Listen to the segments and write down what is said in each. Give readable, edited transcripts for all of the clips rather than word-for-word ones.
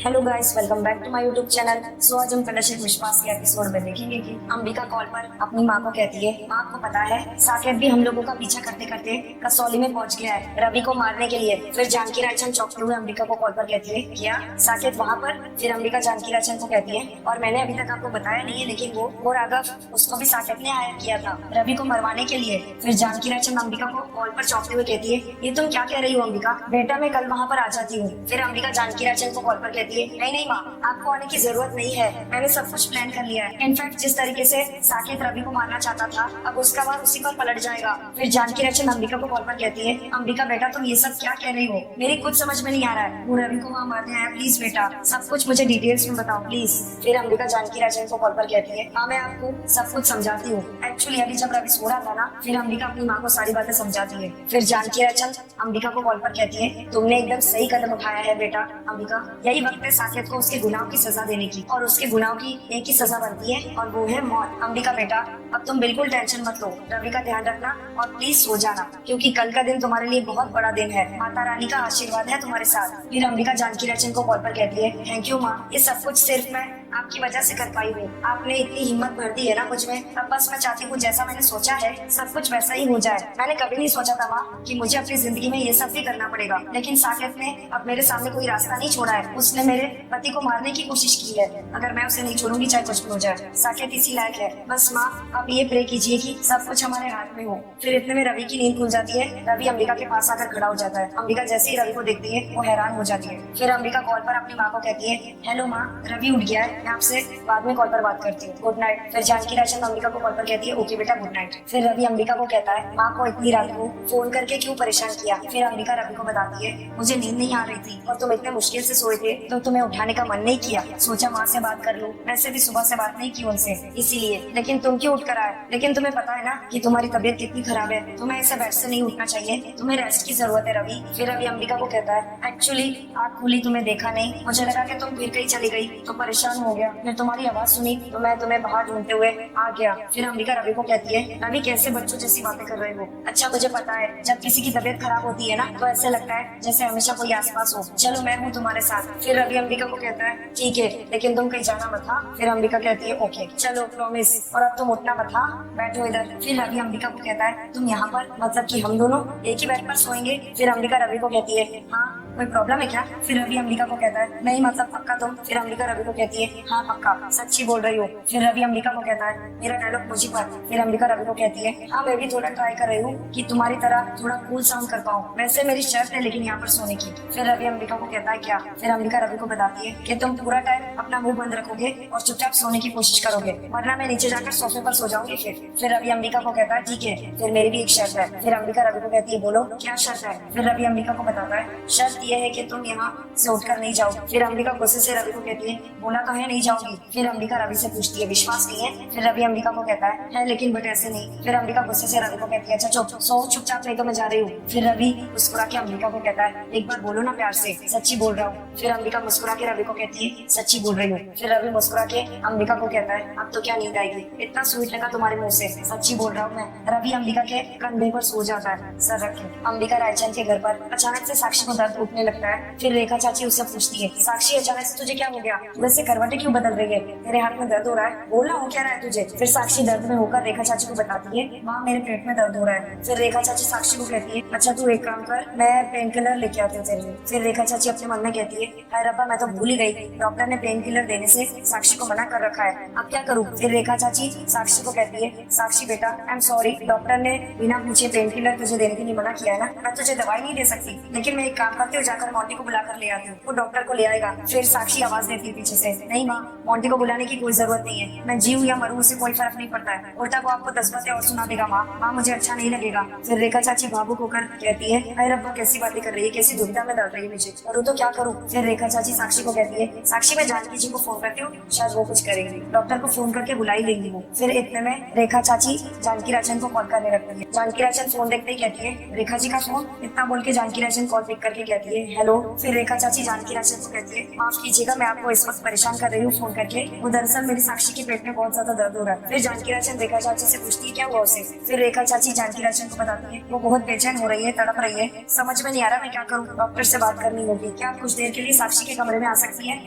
Hello guys, welcome back to my YouTube channel. So आज हम कलशित विश्वास के एपिसोड में देखेंगे कि अंबिका कॉल पर अपनी माँ को कहती है, माँ को पता है साकेत भी हम लोगों का पीछा करते करते कसौली में पहुंच गया है रवि को मारने के लिए। फिर जानकी राजन चौंकते हुए अंबिका को कॉल पर कहती है, क्या साकेत वहाँ पर? फिर अंबिका जानकी राजन को कहती है, और मैंने अभी तक आपको बताया नहीं है, लेकिन वो राघव, उसको भी साकेत ने हायर किया था रवि को मरवाने के लिए। फिर जानकी राजन अंबिका को कॉल पर चौंकते हुए कहती है, ये तुम क्या कह रही हो अंबिका? बेटा मैं कल वहाँ पर आ जाती हूँ। फिर अंबिका जानकी राजन को कॉल पर कहती है, नहीं नहीं माँ, आपको आने की जरूरत नहीं है, मैंने सब कुछ प्लान कर लिया है। इनफैक्ट जिस तरीके से साकेत रवि को मारना चाहता था, अब उसका वार उसी पर पलट जाएगा। फिर जानकी राजन अंबिका को कॉल पर कहती है, अंबिका बेटा तुम ये सब क्या कह रही हो? मेरी कुछ समझ में नहीं आ रहा है। वो रवि को वहाँ मारने आया, प्लीज बेटा सब कुछ मुझे डिटेल्स में बताओ प्लीज। फिर अंबिका जानकी राजन को कॉल पर कहती है, हाँ मैं आपको सब कुछ समझाती हूँ। एक्चुअली अभी जब रवि सो रहा था ना, फिर अंबिका अपनी माँ को सारी बातें समझाती है। फिर जानकी राजन अंबिका को कॉल पर कहती है, तुमने एकदम सही कदम उठाया है बेटा अंबिका, यही वक्त है साकेत को उसके गुनाहों की सजा देने की, और उसके गुनाहों की एक ही सजा बनती है, और वो है मौत। अंबिका बेटा अब तुम बिल्कुल टेंशन मत लो, रवि का ध्यान रखना और प्लीज सो जाना, क्योंकि कल का दिन तुम्हारे लिए बहुत बड़ा दिन है। माता रानी का आशीर्वाद है तुम्हारे साथ। फिर अंबिका जानकी राजन को कॉल पर कहती है, थैंक यू माँ, ये सब कुछ सिर्फ मैं आपकी वजह से कर पाई हूँ। आपने इतनी हिम्मत भर दी है ना मुझ में, अब बस मैं चाहती हूँ जैसा मैंने सोचा है सब कुछ वैसा ही हो जाए। मैंने कभी नहीं सोचा था माँ कि मुझे अपनी जिंदगी में ये सब भी करना पड़ेगा, लेकिन साकेत ने अब मेरे सामने कोई रास्ता नहीं छोड़ा है। उसने मेरे पति को मारने की कोशिश की है, अगर मैं उसे नहीं छोड़ूंगी चाहे कुछ भी हो जाए। साकेत इसी लायक है। बस माँ आप ये प्रे कीजिए कि सब कुछ हमारे हाथ में हो। फिर इतने में रवि की नींद खुल जाती है। रवि अंबिका के पास आकर खड़ा हो जाता है। अंबिका जैसे ही रवि को देखती है वो हैरान हो जाती है। फिर अंबिका कॉल पर अपनी माँ को कहती है, हेलो माँ, रवि उठ गया है, मैं आपसे बाद में कॉल पर बात करती हूँ, गुड नाइट। फिर जानकी राजन अंबिका को कॉल पर कहती है, ओके बेटा गुड नाइट। फिर रवि अंबिका को कहता है, माँ को इतनी रात को फोन करके क्यों परेशान किया? फिर अंबिका रवि को बताती है, मुझे नींद नहीं आ रही थी और तुम इतने मुश्किल से सोए थे तो तुम्हें उठाने का मन नहीं किया, सोचा माँ से बात कर लूं। वैसे भी सुबह से बात नहीं की उनसे इसीलिए, लेकिन तुम क्यों उठ कर आए? लेकिन तुम्हें पता है ना कि तुम्हारी तबीयत कितनी खराब है, तुम्हें ऐसे बेड से नहीं उठना चाहिए, तुम्हें रेस्ट की जरूरत है रवि। फिर रवि अंबिका को कहता है, एक्चुअली आँख खुली तुम्हें देखा नहीं, मुझे लगा कि तुम फिर कहीं चली गई तो परेशान हो गया, फिर तुम्हारी आवाज सुनी तो मैं तुम्हें बाहर ढूंढते हुए आ गया। फिर अंबिका रवि को कहती है, रवि कैसे बच्चों जैसी बातें कर रहे हो? अच्छा मुझे पता है जब किसी की तबीयत खराब होती है ना तो ऐसे लगता है जैसे हमेशा कोई आसपास हो, चलो मैं हूँ तुम्हारे साथ। फिर रवि अंबिका को कहता है, ठीक है लेकिन तुम कहीं जाना मत। हाँ फिर अंबिका कहती है, ओके चलो प्रॉमिस, और अब तुम उठना मत, हाँ बैठो इधर। फिर रवि अंबिका को कहता है, तुम यहाँ पर मतलब कि हम दोनों एक ही बेड पर सोएंगे? फिर अंबिका रवि को कहती है, हाँ कोई प्रॉब्लम है क्या? फिर रवि अंबिका को कहता है, नहीं मतलब पक्का तुम? फिर अंबिका रवि को कहती है, हाँ पक्का, सच्ची बोल रही हो। फिर रवि अंबिका को कहता है, मेरा डायलॉग मुझे पर। फिर अंबिका रवि को कहती है, हाँ मैं भी थोड़ा ट्राई कर रही हूँ कि तुम्हारी तरह थोड़ा कूल साउंड कर पाऊँ, वैसे मेरी शर्त है लेकिन यहाँ पर सोने की। फिर रवि अंबिका को कहता है, क्या? फिर अंबिका रवि को बताती है कि तुम पूरा टाइम अपना मुंह बंद रखोगे और चुपचाप सोने की कोशिश करोगे, वरना मैं नीचे जाकर सोफे पर सो जाऊंगी। फिर रवि अंबिका को कहता है, ठीक है फिर मेरी भी एक शर्त है। फिर अंबिका रवि को कहती है, बोलो क्या शर्त है? फिर रवि अंबिका को बताता है, शर्त यह है कि तुम यहाँ से उठकर नहीं जाओ। फिर अंबिका गुस्से से रवि को कहती है, बोला तो है नहीं जाऊंगी। फिर अंबिका रवि से पूछती है, विश्वास नहीं है? फिर रवि अंबिका को कहता है लेकिन बट ऐसे नहीं। फिर अंबिका गुस्से से रवि को कहती है, अच्छा चुप सो चुपचाप, नहीं तो मैं जा रही हूँ। फिर रवि मुस्कुरा के अंबिका को कहता है, एक बार बोलो ना प्यार से, सच्ची बोल रहा हूँ। फिर अंबिका मुस्कुरा के रवि को कहती है, सच्ची बोल रही हूँ। फिर रवि मुस्कुरा के अंबिका को कहता है, अब तो क्या नींद आएगी, इतना स्वीट लगा तुम्हारे मुंह से, सच्ची बोल रहा हूँ मैं। रवि अंबिका के कंधे पर सो जाता है सर रख के। अंबिका रायचंद के घर पर अचानक से साक्षी को दर्द उठने लगता है। फिर रेखा चाची उससे पूछती है, साक्षी अचानक से तुझे क्या हो गया? वैसे करवटें क्यों बदल रही है? तेरे हाथ में दर्द हो रहा है, बोलना हो क्या रहा है तुझे? फिर साक्षी दर्द में होकर रेखा चाची को बताती है, माँ मेरे पेट में दर्द हो रहा है। फिर रेखा चाची साक्षी को कहती है, अच्छा तू एक काम कर, मैं पेन किलर लेके आती हूँ तेरे लिए। फिर रेखा चाची अपने मन में कहती है, हाय रब्बा मैं तो भूल ही गई, डॉक्टर ने पेन किलर देने से साक्षी को मना कर रखा है, अब क्या करूँ? फिर रेखा चाची साक्षी को कहती है, साक्षी बेटा आई एम सॉरी, डॉक्टर ने बिना पूछे पेन किलर तुझे देने के लिए मना किया है ना, मैं तुझे दवाई नहीं दे सकती, लेकिन मैं एक काम करती हूँ, जाकर मोंटी को बुला कर ले आती हूँ, वो डॉक्टर को ले आएगा। फिर साक्षी आवाज देती है पीछे से, नहीं माँ मोंटी को बुलाने की कोई जरूरत नहीं है, मैं जीव या मरूं उससे कोई फर्क नहीं पड़ता है, उल्टा वो आपको 10 बातें और सुना देगा माँ मुझे अच्छा नहीं लगेगा। फिर रेखा चाची भावुक होकर कहती है, अरे रब्बा कैसी बातें कर रही है, कैसी दुविधा में डाल रही है मुझे, करूँ तो क्या करूँ? फिर रेखा चाची साक्षी को कहती है, साक्षी मैं जानकी जी को फोन करती हूँ, शायद वो कुछ करेंगे, डॉक्टर को फोन करके बुला ही लेंगी वो। फिर इतने में रेखा चाची जानकी राजन को कॉल करने लगती है। जानकी राजन फोन देखते ही कहती है, रेखा जी का फोन, इतना बोल के जानकी राजन कॉल पिक करके कहती है, हेलो। फिर रेखा चाची जानकी राजन को कहती है, माफ कीजिएगा मैं आपको इस वक्त परेशान कर रही हूँ फोन करके। वो दरअसल मेरी साक्षी के पेट में बहुत ज्यादा दर्द हो रहा है। फिर जानकी राजन रेखा चाची से पूछती है क्या हुआ उसे। फिर रेखा चाची जानकी राजन को बताती है वो बहुत बेचैन हो रही है, तड़प रही है, समझ में नहीं आ रहा मैं क्या करूँ, डॉक्टर से बात करनी होगी, क्या आप कुछ देर के लिए साक्षी के कमरे में आ सकती है।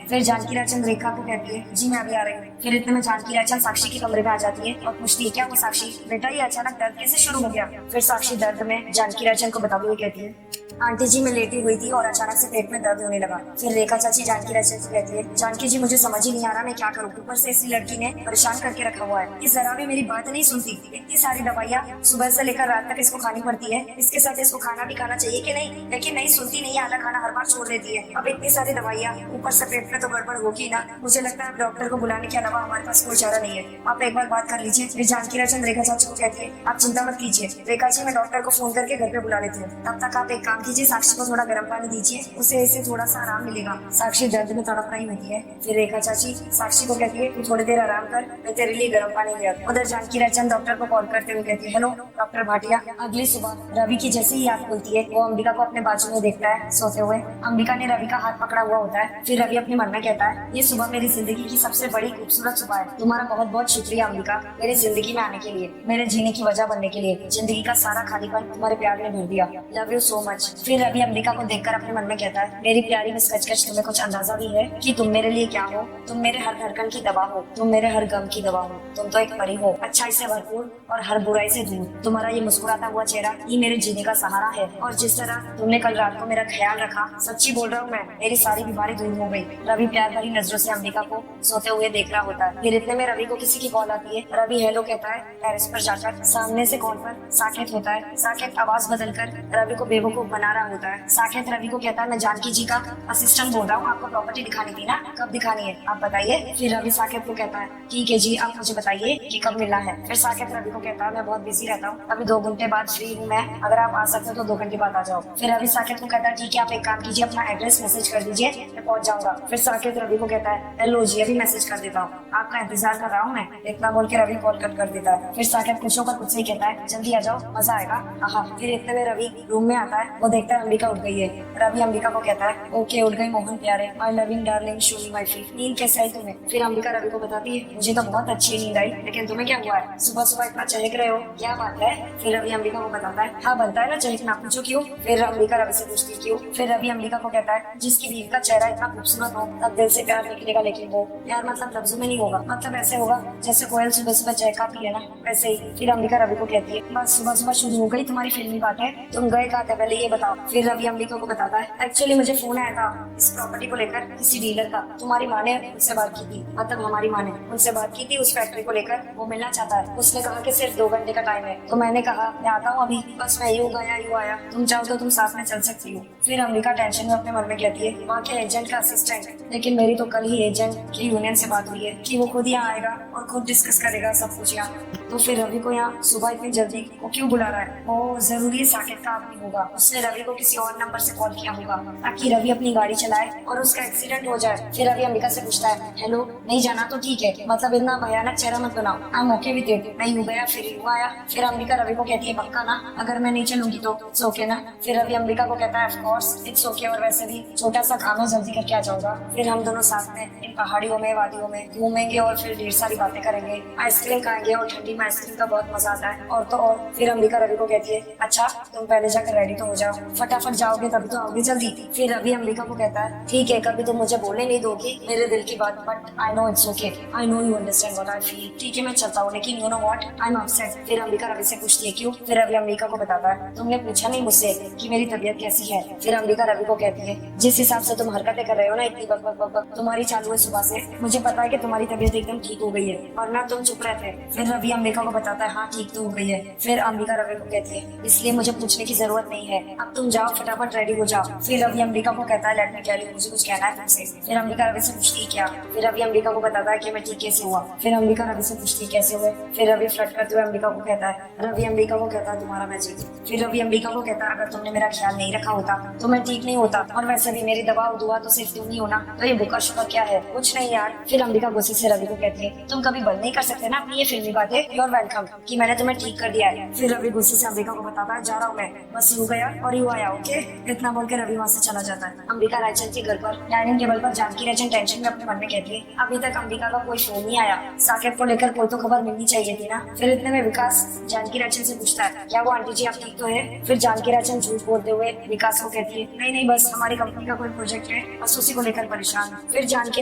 फिर जानकी राजन रेखा को कहती है जी मैं अभी आ रही हूँ। फिर इतने में जानकी राजन साक्षी के कमरे में आ जाती है और पूछती है क्या वो साक्षी बेटा ये अचानक दर्द कैसे शुरू हो गया। फिर साक्षी दर्द में जानकी राजन को बताते हुए कहती है आंटी जी मैं लेटी हुई थी और अचानक से पेट में दर्द होने लगा। फिर रेखा चाची जानकी राजन से कहती है जानकी जी मुझे समझ ही नहीं आ रहा मैं क्या करूँ, ऊपर से इसी लड़की ने परेशान करके रखा हुआ है, इस जरा भी मेरी बात नहीं सुनती, इतनी सारी दवाइयाँ सुबह से लेकर रात तक इसको खानी पड़ती है, इसके साथ इसको खाना भी खाना चाहिए कि नहीं, लेकिन नहीं सुनती नहीं, आधा खाना हर बार छोड़ देती है। अब इतनी सारी दवाइयाँ ऊपर से पेट में तो गड़बड़ होगी ना। मुझे लगता है डॉक्टर को बुलाने के अलावा हमारे पास कोई चारा नहीं है, आप एक बार बात कर लीजिए। फिर जानकी राजन रेखा चाची को कहती है आप चिंता मत कीजिए रेखा जी, मैं डॉक्टर को फोन करके घर पे बुला लेती हूँ, तब तक आप एक काम कीजिए साक्षी को थोड़ा गर्म पानी दीजिए, उसे इससे थोड़ा सा आराम मिलेगा। साक्षी दर्द में तड़प रही होती है। फिर रेखा चाची साक्षी को कहती है तू थोड़ी देर आराम कर, मैं तेरे लिए गर्म पानी ले आता हूं। उधर जानकी राजन डॉक्टर को कॉल करते हुए कहती है हेलो डॉक्टर भाटिया। अगली सुबह रवि की जैसे ही आंख खुलती है वो अंबिका को अपने बाजू में देखता है सोते हुए। अंबिका ने रवि का हाथ पकड़ा हुआ होता है। फिर रवि अपने मन में कहता है ये सुबह मेरी जिंदगी की सबसे बड़ी खूबसूरत सुबह है, तुम्हारा बहुत बहुत शुक्रिया अंबिका मेरी जिंदगी में आने के लिए, मेरे जीने की वजह बनने के लिए, जिंदगी का सारा खालीपन तुम्हारे प्यार ने भर दिया, लव यू सो मच। फिर रवि अंबिका को देखकर अपने मन में कहता है मेरी प्यारी मिस कचकच तुम्हें कुछ अंदाजा भी है कि तुम मेरे लिए क्या हो, तुम मेरे हर धड़कन की दवा हो, तुम मेरे हर गम की दवा हो, तुम तो एक परी हो, अच्छाई से भरपूर और हर बुराई से दूर, तुम्हारा ये मुस्कुराता हुआ चेहरा ये मेरे जीने का सहारा है। और जिस तरह तुमने कल रात को मेरा ख्याल रखा, सच्ची बोल रहा हूँ मैं, मेरी सारी बीमारी दूर हो गई। रवि प्यार भरी नजरों से अंबिका को सोते हुए देख रहा होता है। फिर इतने में रवि को किसी की कॉल आती है। रवि हेलो कहता है, टेरेस पर जाकर सामने से कॉल पर साकेत होता है। साकेत आवाज बदलकर रवि को बेवकूफ बना रहा होता है। साकेत रवि को कहता है मैं जानकी जी का असिस्टेंट बोल रहा हूँ, आपको प्रॉपर्टी दिखानी थी ना, कब दिखानी है आप बताइए। फिर रवि साकेत को कहता है ठीक है जी आप मुझे बताइए कि कब मिलना है। फिर साकेत रवि को कहता है मैं बहुत बिजी रहता हूँ, अभी 2 घंटे बाद फ्री हूँ मैं, अगर आप आ सकते हो तो 2 घंटे बाद आ जाओ। फिर रवि साकेत को कहता है ठीक है आप एक काम कीजिए अपना एड्रेस मैसेज कर दीजिए मैं पहुंच जाऊंगा। फिर साकेत रवि को कहता है हेलो जी अभी मैसेज कर देता हूँ, आपका इंतजार कर रहा हूँ मैं, इतना बोल के रवि कॉल कट कर देता है। फिर साकेत खुश होकर खुद से ही कहता है जल्दी आ जाओ मजा आएगा। हाँ फिर इतने में रवि रूम में आता है, वो देखता है अंबिका उठ गई है। रवि अंबिका को कहता है ओके उठ गई मोहन प्यारे, my loving darling show me my feet, नींद कैसे आई तुम्हें। फिर अंबिका रवि को बताती है मुझे तो बहुत अच्छी नींद आई, लेकिन तुम्हें क्या हुआ है, सुबह सुबह इतना चहक रहे हो, क्या बात है। फिर रवि अंबिका को बताता है हाँ बनता है ना चहकना, पूछो क्यों। फिर अंबिका रवि से पूछती क्यों। फिर रवि अंबिका को कहता है जिसकी बीवी का चेहरा इतना खूबसूरत हो तब दिल से प्यार निकलेगा, लेकिन वो प्यार मतलब लफ्जों में नहीं होगा, मतलब ऐसे होगा जैसे कोयल सुबह सुबह चहकाती है ना वैसे ही। फिर अंबिका रवि को कहती है बस सुबह सुबह शुरू हो गई तुम्हारी फिल्मी बातें, तुम गए कहाँ थे पहले ये बताओ। फिर रवि अंबिका को बताता है एक्चुअली मुझे फोन आया था इस प्रॉपर्टी को लेकर किसी डीलर का, तुम्हारी माँ ने उनसे बात की थी, मतलब हमारी माँ ने उनसे बात की थी उस फैक्ट्री को लेकर, वो मिलना चाहता है, उसने कहा कि सिर्फ 2 घंटे का टाइम है, तो मैंने कहा मैं आता हूँ अभी, बस मैं यूँ गया यूँ आया, तुम चाहो तो तुम साथ में चल सकती हो। फिर अंबिका टेंशन में अपने मन में कहती है वहाँ के एजेंट का असिस्टेंट, लेकिन मेरी तो कल ही एजेंट की यूनियन से बात हुई है कि वो खुद यहाँ आएगा और खुद डिस्कस करेगा सब कुछ यहाँ, तो फिर रवि को यहाँ सुबह इतनी जल्दी वो क्यों बुला रहा है, वो जरूरी साकेत का आदमी होगा, उसने रवि को किसी और नंबर से कॉल किया होगा ताकि रवि अपनी गाड़ी चलाए और उसका एक्सीडेंट हो जाए। फिर रवि अंबिका से पूछता है हेलो नहीं जाना तो ठीक है, मतलब इतना भयानक चेहरा मत बनाओ, I am okay with it, मैं यूँ गया फिर यूँ आया। फिर अंबिका रवि को कहती है पक्का ना, अगर मैं नहीं चलूंगी तो इट्स ओके ना। फिर रवि अंबिका को कहता है ऑफ कोर्स इट्स ओके, और वैसे भी छोटा सा काम है जल्दी करके आ जाऊंगा। फिर हम दोनों साथ में इन पहाड़ियों में वादियों में घूमेंगे और फिर ढेर सारी बातें करेंगे, आइसक्रीम खाएंगे और ठंडी में आइसक्रीम का बहुत मजा आता है और तो और। फिर अंबिका रवि को कहती है अच्छा तुम पहले जाकर रेडी तो हो जाओ, फटाफट जाओगे तभी तो आओगे जल्दी। फिर रवि अंबिका को कहता है ठीक है कभी तुम मुझे बोलने नहीं दोगी मेरे दिल की बात, but I know it's okay, I know you understand what I feel, ठीक है मैं चलता हूँ लेकिन you know what I am upset. फिर अंबिका रवि से पूछती है क्यों। फिर रवि अंबिका को बताता है तुमने पूछा नहीं मुझसे कि मेरी तबीयत कैसी है। फिर अंबिका रवि को कहती है जिस हिसाब से तुम हरकतें कर रहे हो ना इतनी बक बक बक बक तुम्हारी चालू है सुबह से, मुझे पता है कि तुम्हारी तबीयत एकदम ठीक हो गई है वरना तुम चुप रहते। फिर रवि अंबिका को बताता है हाँ ठीक तो हो गई है। फिर अंबिका रवि को कहती है इसलिए मुझे पूछने की जरूरत नहीं है, अब तुम जाओ फटाफट रेडी हो जाओ। फिर रवि अंबिका को कहता है लेट मी टेल यू, मुझे कुछ कहना है तुमसे। फिर अंबिका रवि से पूछती है क्या। फिर रवि अंबिका को बताता है कि मैं ठीक कैसे हुआ। फिर अंबिका रवि से पूछती है कैसे हुए। फिर रवि फ्लर्ट करते हुए अंबिका को कहता है रवि अंबिका को कहता है तुम्हारा मैजिक। फिर रवि अंबिका को कहता है अगर तुमने मेरा ख्याल नहीं रखा होता तो मैं ठीक नहीं होता, और वैसे भी मेरी दवा दुआ तो सिर्फ तुम ही हो ना, तो ये बुका शुक्र क्या है, कुछ नहीं यार। फिर अंबिका गुस्से से रवि को कहती है तुम कभी बंद नहीं कर सकते ना अपनी ये फिल्मी बातें, योर वेलकम कि मैंने तुम्हें ठीक कर दिया है। फिर रवि गुस्से से अंबिका को बताता है जा रहा हूँ मैं, बस यूं गया और यूं आया। ओके, इतना बोल के रवि वहाँ से चला जाता है। अंबिका रायचंद के घर पर डाइनिंग टेबल पर जानकी रायचंद टेंशन में अपने मन में कहती है अभी तक अंबिका का कोई फोन नहीं आया, साकेत को लेकर कोई तो खबर मिलनी चाहिए थी ना। फिर इतने में विकास जानकी रायचंद से पूछता है क्या वो आंटी जी आप ठीक तो है। फिर जानकी रायचंद झूठ बोलते हुए विकास को कहती है नहीं नहीं बस हमारी कंपनी का कोई प्रोजेक्ट है, बस उसी को लेकर परेशान। फिर जानकी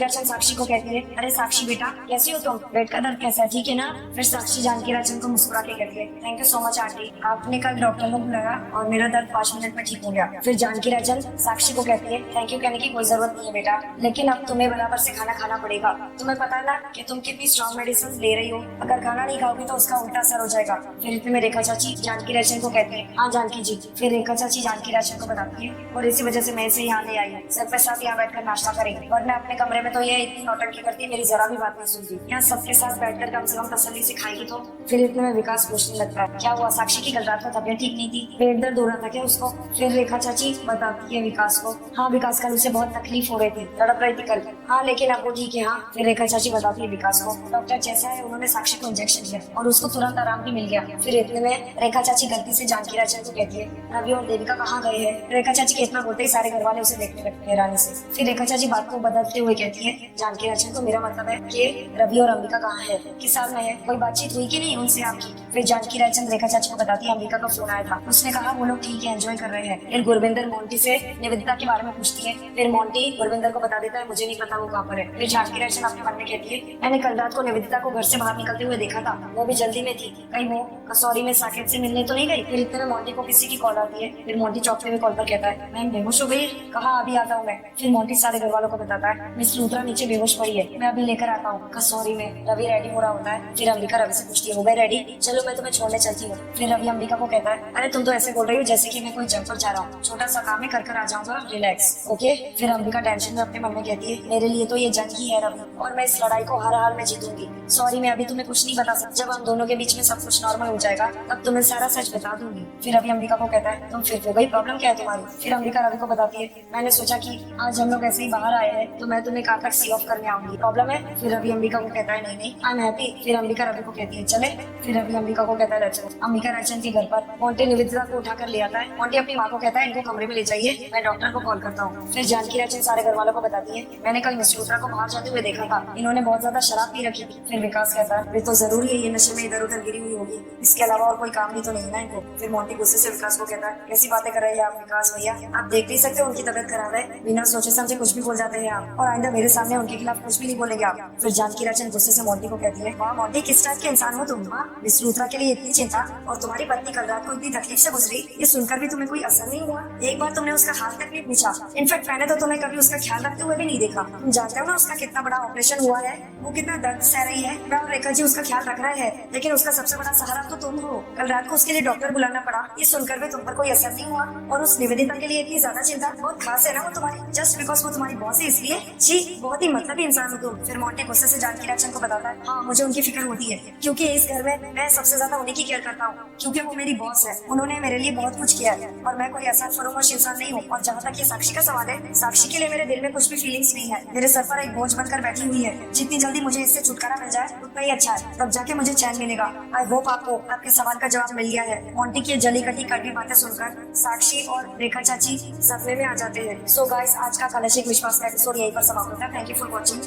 रायचंद साक्षी को कहती है अरे साक्षी बेटा कैसी हो तुम, पेट का दर्द कैसा है, ठीक है ना। फिर साक्षी जानकी रायचंद को मुस्कुरा के कहती है thank you so much aunty, आपने कल डॉक्टर को बुलाया और मेरा दर्द 5 मिनट में ठीक हो गया। फिर जानकी रायचंद साक्षी को कहती है थैंक यू कहने की कोई जरूरत नहीं है बेटा, लेकिन अब तुम्हें बराबर से खाना खाना पड़ेगा। तुम्हें पता है ना कि तुम कितनी स्ट्रॉन्ग मेडिसिन ले रही हो, अगर खाना नहीं खाओगी तो उसका उल्टा असर हो जाएगा। फिर इतने में रेखा चाची जानकी रायचंद को कहती है हाँ जानकी जी। फिर रेखा चाची जानकी रायचंद को बताती है और इसी वजह से मैं इसे यहाँ ले आई हूँ, सबके साथ यहाँ बैठकर नाश्ता करेंगे, वरना अपने कमरे में तो ये इतनी नौटंकी करती है मेरी जरा भी बात नहीं सुनती, यहाँ सबके साथ बैठकर कम से कम तसल्ली से खाएगी तो। फिर इतने में विकास पूछने लगता है क्या हुआ साक्षी की कल रात को तबियत ठीक नहीं थी, पेट दर्द हो रहा था क्या उसको। फिर रेखा चाची बताती है विकास को हाँ विकास कल उसे बहुत तकलीफ हो रही थी, तड़प रही थी कल, हाँ लेकिन अब वो ठीक है। हाँ फिर रेखा चाची बताती है विकास को डॉक्टर जैसा है उन्होंने साक्षी को इंजेक्शन दिया और उसको तुरंत आराम भी मिल गया। फिर इतने में रेखा चाची गलती से जानकी रायचंद को कहती है रवि और देविका कहाँ गए हैं। रेखा चाची के इतना बोलते ही सारे घर वाले उसे देखने लगते हैं हैरानी से। फिर रेखा चाची बात को बदलते हुए कहती है जानकी रायचंद को मेरा मतलब है कि रवि और अंबिका कहाँ है, किस साल में है, कोई बातचीत हुई कि नहीं उनसे आपकी। फिर जानकी रायचंद रेखा चाची को बताती है अंबिका का फोन आया था, उसने कहा वो लोग ठीक है एंजॉय कर रहे हैं। फिर गुरविंदर मोंटी से निवेदिता के बारे में पूछती है, फिर मोंटी गुरविंदर को बता देता है मुझे नहीं पता वो कहाँ पर है। फिर जानकी रायचंद अपने मन में कहती है मैंने कल रात को निवेदिता को घर से बाहर निकलते हुए देखा था, वो भी जल्दी में थी, कहीं वो कसौरी में साकेत से मिलने तो नहीं गई। फिर इतने में मोंटी को किसी की कॉल आती है। फिर मोंटी चौंकते हुए कॉल पर कहता है मैम बेहोश हो गई, कहा अभी आता हूँ मैं। फिर मोंटी सारे घर वालों को बताता है मिस लूथरा नीचे बेहोश पड़ी है, मैं अभी लेकर आता हूँ कसौरी में। रवि रेडी हो रहा होता है। फिर अंबिका रवि से पूछती है हो गए रेडी, चलो मैं तुम्हें छोड़ने चलती हूँ। फिर रवि अंबिका को कहता है अरे तुम तो ऐसे बोल रही हो जैसे कि मैं कोई जंग पर जा रहा हूँ, छोटा सा काम है कर आ जाऊंगा, रिलैक्स ओके। फिर अंबिका टेंशन में अपने मन में कहती है मेरे लिए तो ये जंग ही है रवि, और मैं इस लड़ाई को हर हाल में जीतूंगी। सॉरी मैं अभी तुम्हें कुछ नहीं बता सकती, जब हम दोनों के बीच में सब कुछ नॉर्मल हो जाएगा तब तुम्हें सारा सच बता दूंगी। फिर रवि अंबिका को कहता है तुम फिर हो गई, प्रॉब्लम क्या है तुम्हारी। फिर अंबिका रवि को बताती है मैंने सोचा कि आज हम लोग ऐसे ही बाहर आए हैं तो मैं तुम्हें कार तक सी ऑफ करने आऊंगी, प्रॉब्लम है। फिर रवि अंबिका को कहता है नहीं नहीं आई एम हैप्पी। फिर अंबिका रवि को कहती है चले। फिर रवि अंबिका को कहता है लेट्स गो। अंबिका रायचंद के घर पर मोंटी निवेदिता को उठाकर ले आता है। मोंटी अपनी माँ को कहता है इनको कमरे में ले जाइए, मैं डॉक्टर को कॉल करता हूँ। फिर जानकी रायचंद सारे घर वालों को बताती है मैंने कल मिस लूथरा को बाहर जाते हुए देखा था, इन्होंने बहुत ज्यादा शराब पी रखी थी। फिर विकास कहता है ये तो जरूरी है, ये नशे में इधर उधर गिरी हुई होगी, इसके अलावा और कोई काम भी तो नहीं ना इनको। फिर मोंटी गुस्से से विकास को कहता है कैसी बातें कर रहे हैं आप विकास भैया, आप देख नहीं सकते उनकी तबियत खराब है, बिना सोचे समझे कुछ भी बोल जाते हैं आप, और आइंदा मेरे सामने उनके खिलाफ कुछ भी नहीं बोलेंगे आप। फिर जानकी रायचंद गुस्से से मोंटी को कहती है वाह मोंटी किस टाइप के इंसान हो तुम, मिस लूथरा के लिए इतनी चिंता और तुम्हारी पत्नी कल रात को इतनी तकलीफ से गुजरी, ये सुनकर भी तुम्हें कोई असर नहीं हुआ, एक बार तुमने उसका हाल तक नहीं पूछा। इनफैक्ट मैंने तो तुम्हें कभी उसका ख्याल रखते हुए भी नहीं देखा। तुम जानते हो ना उसका कितना बड़ा ऑपरेशन हुआ है, वो कितना दर्द सह रही है, मैं और रेखा जी उसका ख्याल रख रहे हैं, लेकिन उसका सबसे बड़ा सहारा तो तुम हो। कल रात को उसके लिए डॉक्टर बुलाना पड़ा, ये सुनकर भी तुम पर कोई असर नहीं हुआ, और उस निवेदिता के लिए इतनी ज्यादा चिंता, बहुत खास है ना वो तुम्हारी, जस्ट बिकॉज वो तुम्हारी बॉस है इसलिए। जी बहुत ही मतलबी इंसान हो तुम। फिर मोंटी गुस्से से जानकी रायचंद को बताता है हाँ मुझे उनकी फिक्र होती है, क्योंकि इस घर में मैं सबसे ज्यादा उन्हीं की केयर करता हूँ, क्योंकि वो मेरी बॉस है, उन्होंने मेरे लिए बहुत कुछ किया है, और मैं कोई ऐसा फरोमोश इंसान नहीं हूँ। और जहाँ तक ये साक्षी का सवाल है, साक्षी के लिए मेरे दिल में कुछ भी फीलिंग्स नहीं है, मेरे सर पर एक बोझ बनकर बैठी हुई है, जितनी जल्दी मुझे इससे छुटकारा मिल जाए उतना ही अच्छा है, तब जाके मुझे चैन मिलेगा। आई होप आपको आपके सवाल का जवाब मिल गया है। मोंटी की जली कटी कड़वी बातें सुनकर साक्षी और रेखा चाची सपने में आ जाते हैं। सो गाइस आज का कलशिक विश्वास का एपिसोड यहीं पर समाप्त होता है। Thank you for watching.